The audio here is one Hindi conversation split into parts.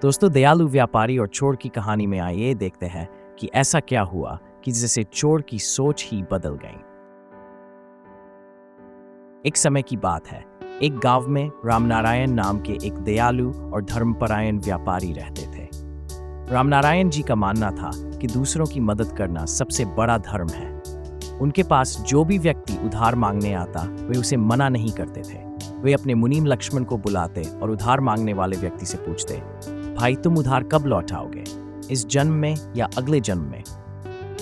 दोस्तों, दयालु व्यापारी और चोर की कहानी में आइए देखते हैं कि ऐसा क्या हुआ कि जिससे चोर की सोच ही बदल गई। एक समय की बात है, एक गांव में रामनारायण नाम के एक दयालु और धर्मपरायण व्यापारी रहते थे। रामनारायण जी का मानना था कि दूसरों की मदद करना सबसे बड़ा धर्म है। उनके पास जो भी व्यक्ति उधार मांगने आता वे उसे मना नहीं करते थे। वे अपने मुनीम लक्ष्मण को बुलाते और उधार मांगने वाले व्यक्ति से पूछते, भाई तुम उधार कब लौटाओगे, इस जन्म में या अगले जन्म में?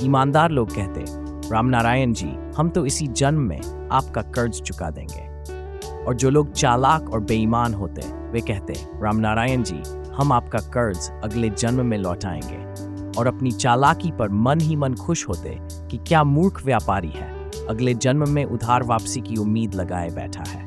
ईमानदार लोग कहते, रामनारायण जी हम तो इसी जन्म में आपका कर्ज चुका देंगे। और जो लोग चालाक और बेईमान होते वे कहते, रामनारायण जी हम आपका कर्ज अगले जन्म में लौटाएंगे। और अपनी चालाकी पर मन ही मन खुश होते कि क्या मूर्ख व्यापारी है, अगले जन्म में उधार वापसी की उम्मीद लगाए बैठा है।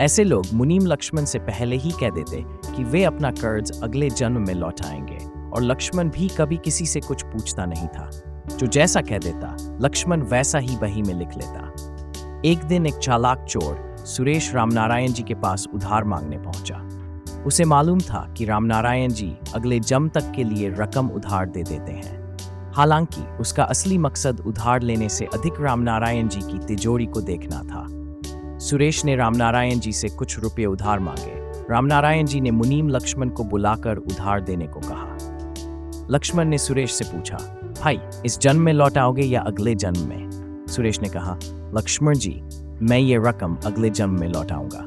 ऐसे लोग मुनीम लक्ष्मण से पहले ही कह देते कि वे अपना कर्ज अगले जन्म में लौटाएंगे, और लक्ष्मण भी कभी किसी से कुछ पूछता नहीं था। जो जैसा कह देता लक्ष्मण वैसा ही बही में लिख लेता। एक दिन एक चालाक चोर सुरेश रामनारायण जी के पास उधार मांगने पहुंचा। उसे मालूम था कि रामनारायण जी अगले जन्म तक के लिए रकम उधार दे देते हैं। हालांकि उसका असली मकसद उधार लेने से अधिक रामनारायण जी की तिजोरी को देखना था। सुरेश ने रामनारायण जी से कुछ रुपए उधार मांगे। रामनारायण जी ने मुनीम लक्ष्मण को बुलाकर उधार देने को कहा। लक्ष्मण ने सुरेश से पूछा, भाई इस जन्म में लौटाओगे या अगले जन्म में? सुरेश ने कहा, लक्ष्मण जी मैं ये रकम अगले जन्म में लौटाऊंगा।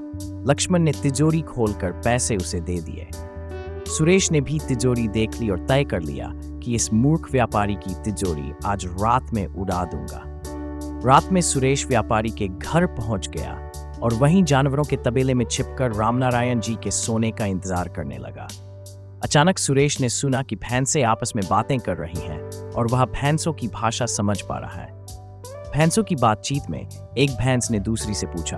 लक्ष्मण ने तिजोरी खोलकर पैसे उसे दे दिए। सुरेश ने भी तिजोरी देख ली और तय कर लिया कि इस मूर्ख व्यापारी की तिजोरी आज रात में उड़ा दूंगा। रात में सुरेश व्यापारी के घर पहुंच गया और वहीं जानवरों के तबेले में छिपकर रामनारायण जी के सोने का इंतजार करने लगा। अचानक सुरेश ने सुना कि भैंसें आपस में बातें कर रही हैं और वह भैंसों की भाषा समझ पा रहा है। भैंसों की बातचीत में एक भैंस ने दूसरी से पूछा,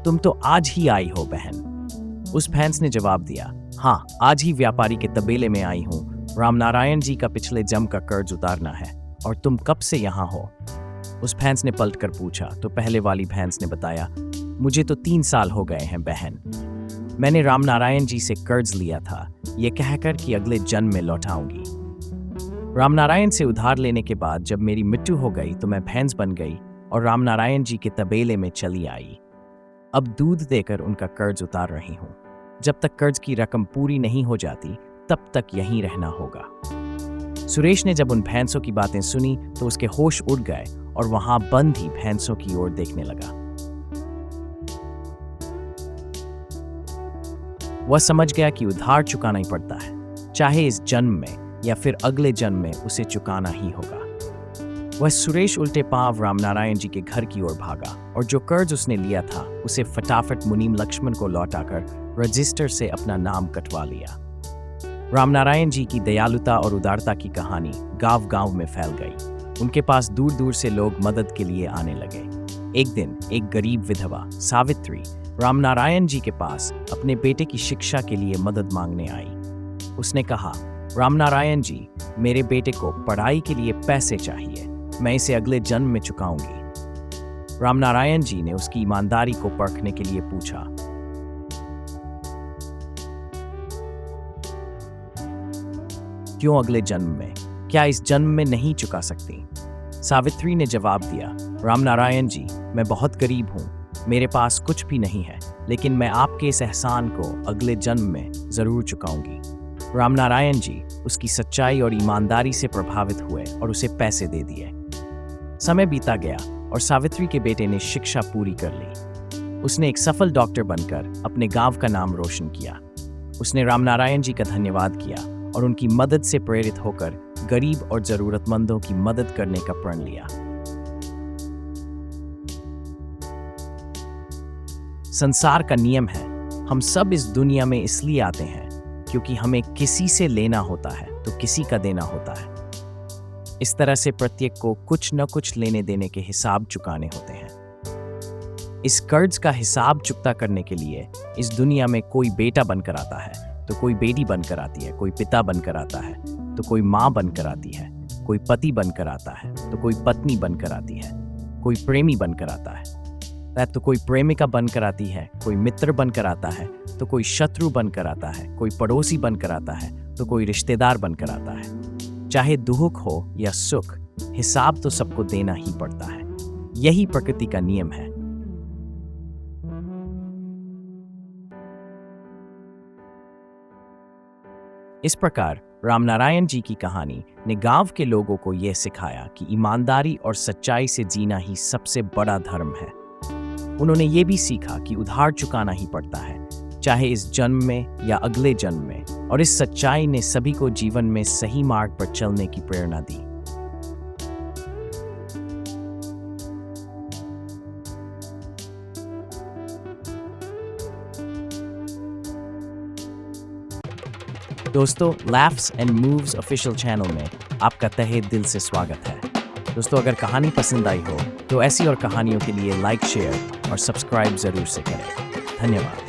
तुम तो आज ही आई हो बहन? उस भैंस ने जवाब दिया, हाँ आज ही व्यापारी के तबेले में आई हूँ। रामनारायण जी का पिछले जन्म का कर्ज उतारना है। और तुम कब से यहाँ हो? उस भैंस ने पलटकर पूछा तो पहले वाली भैंस ने बताया, मुझे तो 3 साल हो गए हैं बहन। मैंने रामनारायण जी से कर्ज लिया था, ये कहकर कि अगले जन्म में लौटाऊंगी। रामनारायण से उधार लेने के बाद जब मेरी मृत्यु हो गई तो मैं भैंस बन गई और रामनारायण जी के तबेले में चली आई। अब दूध देकर उनका कर्ज उतार रही हूँ। जब तक कर्ज की रकम पूरी नहीं हो जाती तब तक यहीं रहना होगा। सुरेश ने जब उन भैंसों की बातें सुनी तो उसके होश उड़ गए और वहां बंद ही भैंसों की ओर देखने लगा। वह समझ गया कि उधार चुकाना ही पड़ता है, चाहे इस जन्म में या फिर अगले जन्म में उसे चुकाना ही होगा। वह सुरेश उल्टे पांव रामनारायण जी के घर की ओर भागा और जो कर्ज उसने लिया था उसे फटाफट मुनीम लक्ष्मण को लौटाकर रजिस्टर से अपना नाम कटवा लिया। रामनारायण जी की दयालुता और उदारता की कहानी गांव-गांव में फैल गई। उनके पास दूर-दूर से लोग मदद के लिए आने लगे। एक दिन एक गरीब विधवा सावित्री रामनारायण जी के पास अपने बेटे की शिक्षा के लिए मदद मांगने आई। उसने कहा, रामनारायण जी मेरे बेटे को पढ़ाई के लिए पैसे चाहिए, मैं इसे अगले जन्म में चुकाऊंगी। रामनारायण जी ने उसकी ईमानदारी को परखने के लिए पूछा, क्यों अगले जन्म में? क्या इस जन्म में नहीं चुका सकती? सावित्री ने जवाब दिया, रामनारायण जी मैं बहुत गरीब हूँ, मेरे पास कुछ भी नहीं है, लेकिन मैं आपके इस एहसान को अगले जन्म में जरूर चुकाऊंगी। रामनारायण जी उसकी सच्चाई और ईमानदारी से प्रभावित हुए और उसे पैसे दे दिए। समय बीता गया और सावित्री के बेटे ने शिक्षा पूरी कर ली। उसने एक सफल डॉक्टर बनकर अपने गांव का नाम रोशन किया। उसने रामनारायण जी का धन्यवाद किया और उनकी मदद से प्रेरित होकर गरीब और जरूरतमंदों की मदद करने का प्रण लिया। संसार का नियम है, हम सब इस दुनिया में इसलिए आते हैं क्योंकि हमें किसी से लेना होता है तो किसी का देना होता है। इस तरह से प्रत्येक को कुछ न कुछ लेने देने के हिसाब चुकाने होते हैं। इस कर्ज का हिसाब चुकता करने के लिए इस दुनिया में कोई बेटा बनकर आता है तो कोई बेटी बनकर आती है, कोई पिता बनकर आता है तो कोई माँ बनकर आती है, कोई पति बनकर आता है तो कोई पत्नी बनकर आती है, कोई प्रेमी बनकर आता है तो कोई प्रेमिका बनकर आती है, कोई मित्र बनकर आता है तो कोई शत्रु बनकर आता है, कोई पड़ोसी बनकर आता है तो कोई रिश्तेदार बनकर आता है। चाहे दुख हो या सुख, हिसाब तो सबको देना ही पड़ता है। यही प्रकृति का नियम है। इस प्रकार रामनारायण जी की कहानी ने गांव के लोगों को यह सिखाया कि ईमानदारी और सच्चाई से जीना ही सबसे बड़ा धर्म है। उन्होंने ये भी सीखा कि उधार चुकाना ही पड़ता है, चाहे इस जन्म में या अगले जन्म में, और इस सच्चाई ने सभी को जीवन में सही मार्ग पर चलने की प्रेरणा दी। दोस्तों, लैफ्स एंड मूव्स ऑफिशियल चैनल में आपका तहे दिल से स्वागत है। दोस्तों, अगर कहानी पसंद आई हो तो ऐसी और कहानियों के लिए लाइक, शेयर और सब्सक्राइब जरूर से करें। धन्यवाद।